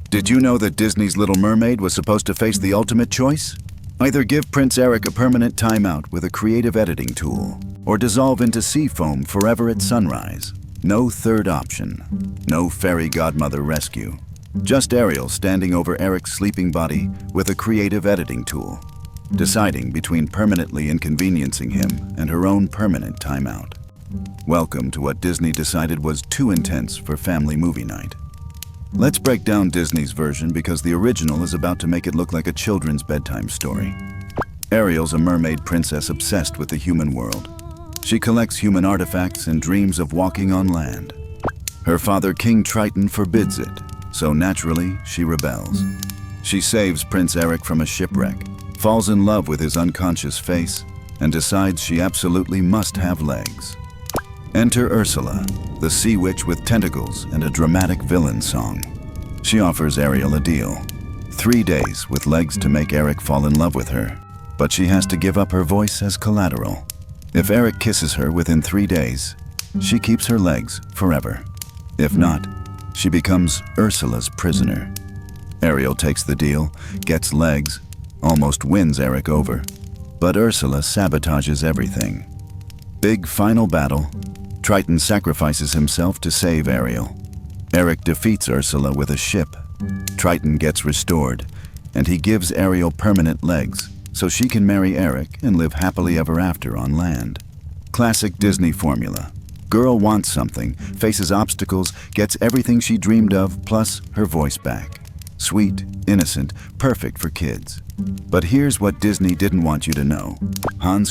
Did you know that Disney's Little Mermaid was supposed to face the ultimate choice? Either give Prince Eric a permanent timeout with a creative editing tool, or dissolve into sea foam forever at sunrise. No third option. No fairy godmother rescue. Just Ariel standing over Eric's sleeping body with a creative editing tool, deciding between permanently inconveniencing him and her own permanent timeout. Welcome to what Disney decided was too intense for family movie night. Let's break down Disney's version because the original is about to make it look like a children's bedtime story. Ariel's a mermaid princess obsessed with the human world. She collects human artifacts and dreams of walking on land. Her father, King Triton, forbids it, so naturally she rebels. She saves Prince Eric from a shipwreck, falls in love with his unconscious face, and decides she absolutely must have legs. Enter Ursula, the sea witch with tentacles and a dramatic villain song. She offers Ariel a deal. 3 days with legs to make Eric fall in love with her, but she has to give up her voice as collateral. If Eric kisses her within 3 days, she keeps her legs forever. If not, she becomes Ursula's prisoner. Ariel takes the deal, gets legs, almost wins Eric over, but Ursula sabotages everything. Big final battle. Triton sacrifices himself to save Ariel. Eric defeats Ursula with a ship. Triton gets restored, and he gives Ariel permanent legs so she can marry Eric and live happily ever after on land. Classic Disney formula. Girl wants something, faces obstacles, gets everything she dreamed of, plus her voice back. Sweet, innocent, perfect for kids. But here's what Disney didn't want you to know.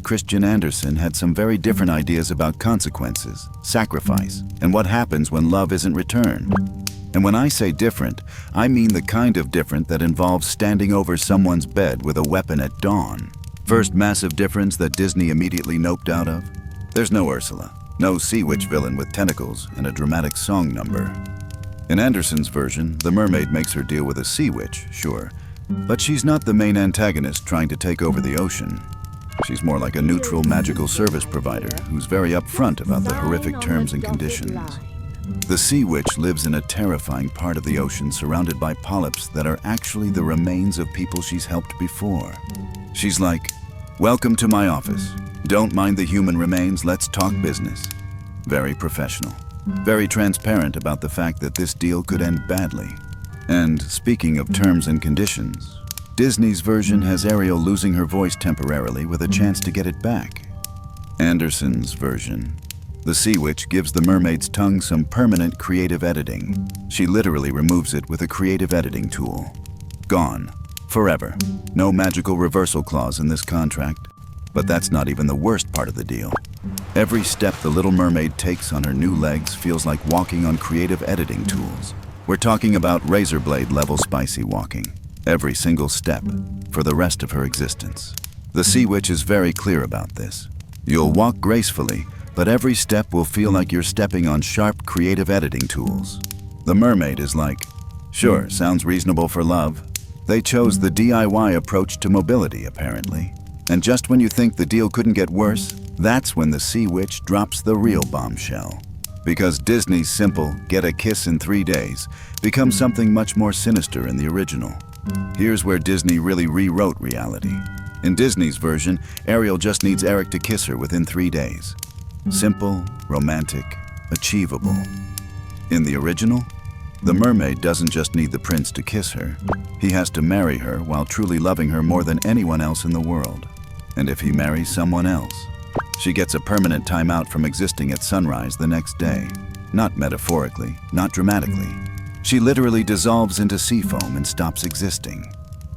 Christian Andersen had some very different ideas about consequences, sacrifice, and what happens when love isn't returned. And when I say different, I mean the kind of different that involves standing over someone's bed with a weapon at dawn. First massive difference that Disney immediately noped out of? There's no Ursula, no sea witch villain with tentacles and a dramatic song number. In Andersen's version, the mermaid makes her deal with a sea witch, sure, but she's not the main antagonist trying to take over the ocean. She's more like a neutral magical service provider who's very upfront about the horrific terms and conditions. The sea witch lives in a terrifying part of the ocean surrounded by polyps that are actually the remains of people she's helped before. She's like, "Welcome to my office. Don't mind the human remains, let's talk business." Very professional. Very transparent about the fact that this deal could end badly. And speaking of terms and conditions, Disney's version has Ariel losing her voice temporarily with a chance to get it back. Andersen's version, the sea witch gives the mermaid's tongue some permanent creative editing. She literally removes it with a creative editing tool. Gone. Forever. No magical reversal clause in this contract. But that's not even the worst part of the deal. Every step the Little Mermaid takes on her new legs feels like walking on creative editing tools. We're talking about razor blade level spicy walking. Every single step, for the rest of her existence. The sea witch is very clear about this. You'll walk gracefully, but every step will feel like you're stepping on sharp creative editing tools. The mermaid is like, sure, sounds reasonable for love. They chose the DIY approach to mobility, apparently. And just when you think the deal couldn't get worse, that's when the sea witch drops the real bombshell. Because Disney's simple, get a kiss in 3 days, becomes something much more sinister in the original. Here's where Disney really rewrote reality. In Disney's version, Ariel just needs Eric to kiss her within 3 days. Simple, romantic, achievable. In the original, the mermaid doesn't just need the prince to kiss her. He has to marry her while truly loving her more than anyone else in the world. And if he marries someone else, she gets a permanent timeout from existing at sunrise the next day. Not metaphorically, not dramatically. She literally dissolves into sea foam and stops existing.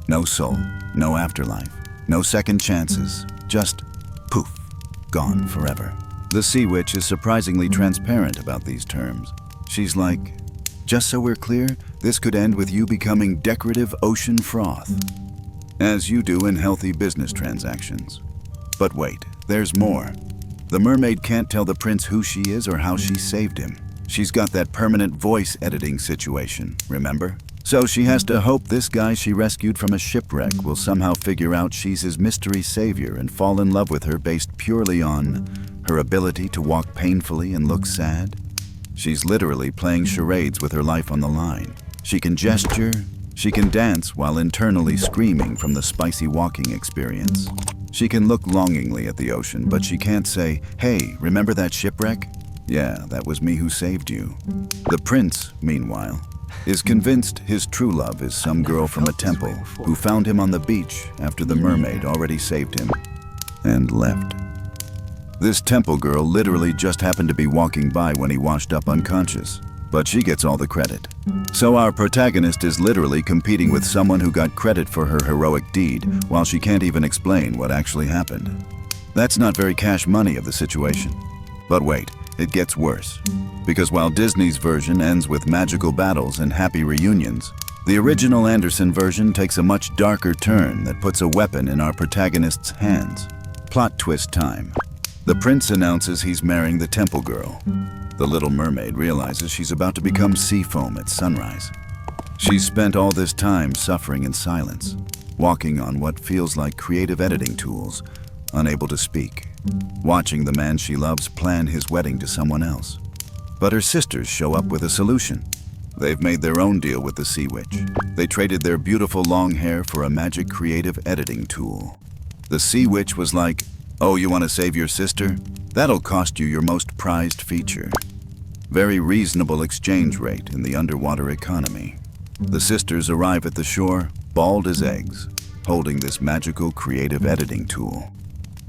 No soul, no afterlife, no second chances, just poof, gone forever. The sea witch is surprisingly transparent about these terms. She's like, just so we're clear, this could end with you becoming decorative ocean froth. As you do in healthy business transactions. But wait, there's more. The mermaid can't tell the prince who she is or how she saved him. She's got that permanent voice editing situation, remember? So she has to hope this guy she rescued from a shipwreck will somehow figure out she's his mystery savior and fall in love with her based purely on her ability to walk painfully and look sad. She's literally playing charades with her life on the line. She can gesture, she can dance while internally screaming from the spicy walking experience. She can look longingly at the ocean, but she can't say, "Hey, remember that shipwreck? Yeah, that was me who saved you." The prince, meanwhile, is convinced his true love is some girl from a temple who found him on the beach after the mermaid already saved him and left. This temple girl literally just happened to be walking by when he washed up unconscious, but she gets all the credit. So our protagonist is literally competing with someone who got credit for her heroic deed while she can't even explain what actually happened. That's not very cash money of the situation. But wait, it gets worse. Because while Disney's version ends with magical battles and happy reunions, the original Andersen version takes a much darker turn that puts a weapon in our protagonist's hands. Plot twist time. The prince announces he's marrying the temple girl. The Little Mermaid realizes she's about to become sea foam at sunrise. She's spent all this time suffering in silence, walking on what feels like creative editing tools, unable to speak, watching the man she loves plan his wedding to someone else. But her sisters show up with a solution. They've made their own deal with the Sea Witch. They traded their beautiful long hair for a magic creative editing tool. The Sea Witch was like, "Oh, you want to save your sister? That'll cost you your most prized feature." Very reasonable exchange rate in the underwater economy. The sisters arrive at the shore, bald as eggs, holding this magical creative editing tool.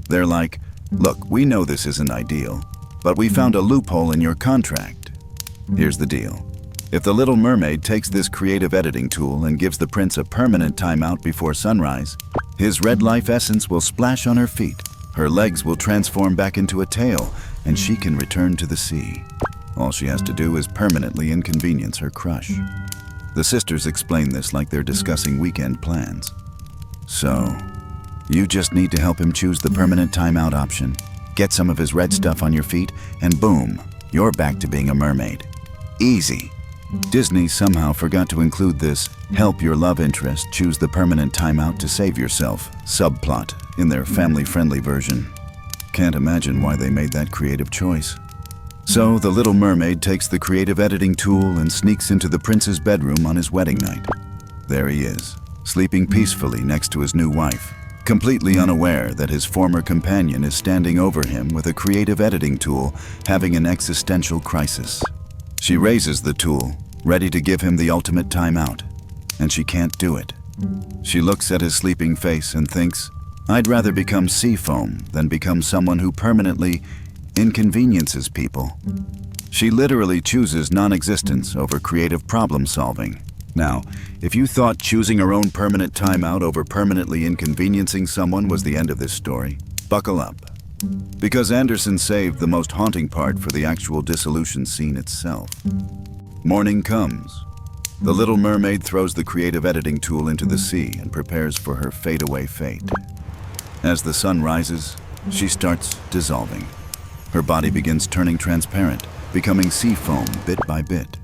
They're like, "Look, we know this isn't ideal, but we found a loophole in your contract. Here's the deal. If the Little Mermaid takes this creative editing tool and gives the prince a permanent timeout before sunrise, his red life essence will splash on her feet. Her legs will transform back into a tail, and she can return to the sea. All she has to do is permanently inconvenience her crush." The sisters explain this like they're discussing weekend plans. "So, you just need to help him choose the permanent timeout option, get some of his red stuff on your feet, and boom, you're back to being a mermaid. Easy." Disney somehow forgot to include this "help your love interest choose the permanent timeout to save yourself" subplot in their family-friendly version. Can't imagine why they made that creative choice. So the Little Mermaid takes the creative editing tool and sneaks into the prince's bedroom on his wedding night. There he is, sleeping peacefully next to his new wife, completely unaware that his former companion is standing over him with a creative editing tool, having an existential crisis. She raises the tool, ready to give him the ultimate timeout, and she can't do it. She looks at his sleeping face and thinks, "I'd rather become sea foam than become someone who permanently inconveniences people." She literally chooses non-existence over creative problem solving. Now, if you thought choosing her own permanent timeout over permanently inconveniencing someone was the end of this story, buckle up. Because Andersen saved the most haunting part for the actual dissolution scene itself. Morning comes. The Little Mermaid throws the creative editing tool into the sea and prepares for her fade-away fate. As the sun rises, she starts dissolving. Her body begins turning transparent, becoming sea foam bit by bit.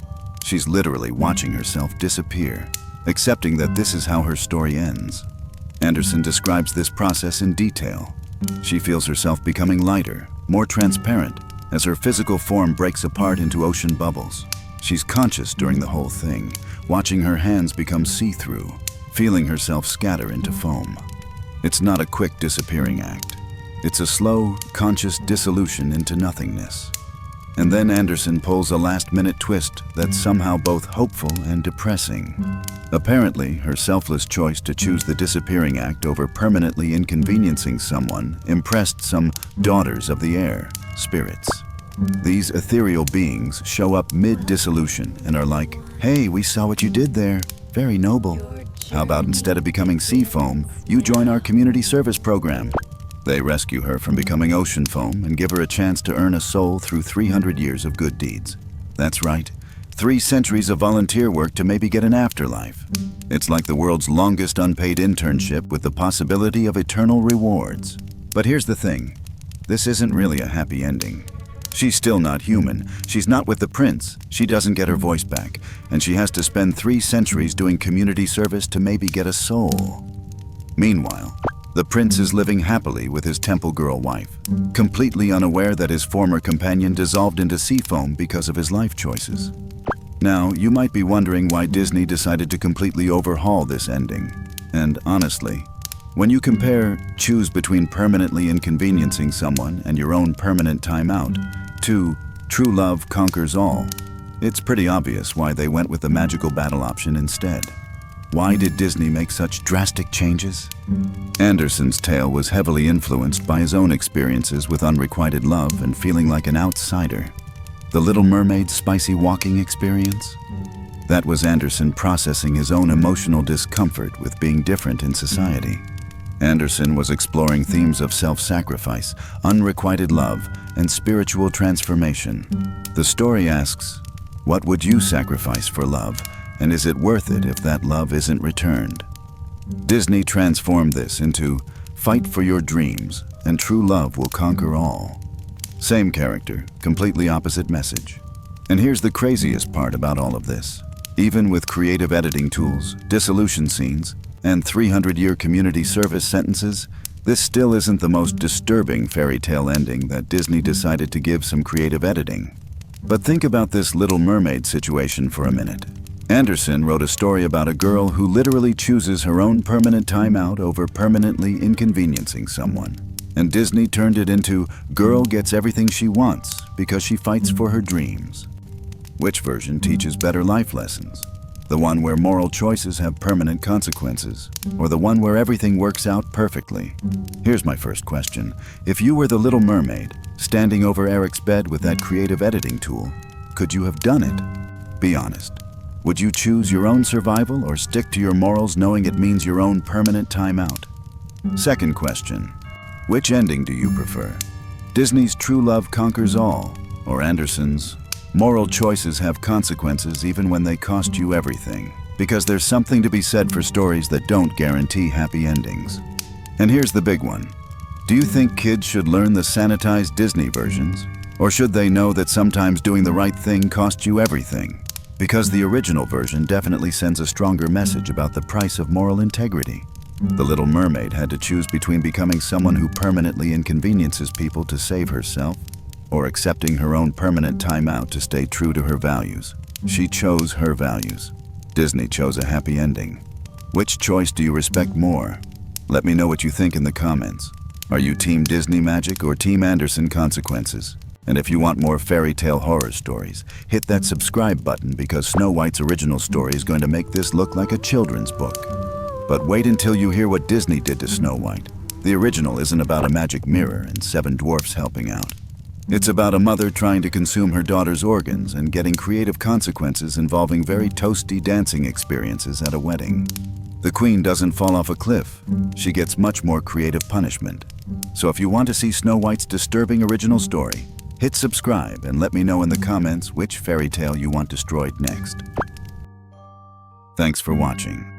She's literally watching herself disappear, accepting that this is how her story ends. Andersen describes this process in detail. She feels herself becoming lighter, more transparent, as her physical form breaks apart into ocean bubbles. She's conscious during the whole thing, watching her hands become see-through, feeling herself scatter into foam. It's not a quick disappearing act. It's a slow, conscious dissolution into nothingness. And then Andersen pulls a last-minute twist that's somehow both hopeful and depressing. Apparently, her selfless choice to choose the disappearing act over permanently inconveniencing someone impressed some daughters of the air, spirits. These ethereal beings show up mid-dissolution and are like, "Hey, we saw what you did there. Very noble. How about instead of becoming sea foam, you join our community service program?" They rescue her from becoming ocean foam and give her a chance to earn a soul through 300 years of good deeds. That's right, 3 centuries of volunteer work to maybe get an afterlife. It's like the world's longest unpaid internship with the possibility of eternal rewards. But here's the thing, this isn't really a happy ending. She's still not human, she's not with the prince, she doesn't get her voice back, and she has to spend 3 centuries doing community service to maybe get a soul. Meanwhile, the prince is living happily with his temple girl wife, completely unaware that his former companion dissolved into sea foam because of his life choices. Now, you might be wondering why Disney decided to completely overhaul this ending. And honestly, when you compare choose between permanently inconveniencing someone and your own permanent timeout to true love conquers all, it's pretty obvious why they went with the magical battle option instead. Why did Disney make such drastic changes? Andersen's tale was heavily influenced by his own experiences with unrequited love and feeling like an outsider. The Little Mermaid's spicy walking experience? That was Andersen processing his own emotional discomfort with being different in society. Andersen was exploring themes of self-sacrifice, unrequited love, and spiritual transformation. The story asks, what would you sacrifice for love, and is it worth it if that love isn't returned? Disney transformed this into fight for your dreams, and true love will conquer all. Same character, completely opposite message. And here's the craziest part about all of this. Even with creative editing tools, dissolution scenes, and 300-year community service sentences, this still isn't the most disturbing fairy tale ending that Disney decided to give some creative editing. But think about this Little Mermaid situation for a minute. Andersen wrote a story about a girl who literally chooses her own permanent timeout over permanently inconveniencing someone. And Disney turned it into girl gets everything she wants because she fights for her dreams. Which version teaches better life lessons? The one where moral choices have permanent consequences, or the one where everything works out perfectly? Here's my first question. If you were the Little Mermaid, standing over Eric's bed with that creative editing tool, could you have done it? Be honest. Would you choose your own survival or stick to your morals knowing it means your own permanent timeout? Second question. Which ending do you prefer? Disney's true love conquers all, or Andersen's moral choices have consequences even when they cost you everything? Because there's something to be said for stories that don't guarantee happy endings. And here's the big one. Do you think kids should learn the sanitized Disney versions? Or should they know that sometimes doing the right thing costs you everything? Because the original version definitely sends a stronger message about the price of moral integrity. The Little Mermaid had to choose between becoming someone who permanently inconveniences people to save herself, or accepting her own permanent timeout to stay true to her values. She chose her values. Disney chose a happy ending. Which choice do you respect more? Let me know what you think in the comments. Are you Team Disney Magic or Team Andersen Consequences? And if you want more fairy tale horror stories, hit that subscribe button because Snow White's original story is going to make this look like a children's book. But wait until you hear what Disney did to Snow White. The original isn't about a magic mirror and 7 dwarfs helping out. It's about a mother trying to consume her daughter's organs and getting creative consequences involving very toasty dancing experiences at a wedding. The queen doesn't fall off a cliff. She gets much more creative punishment. So if you want to see Snow White's disturbing original story, hit subscribe and let me know in the comments which fairy tale you want destroyed next. Thanks for watching.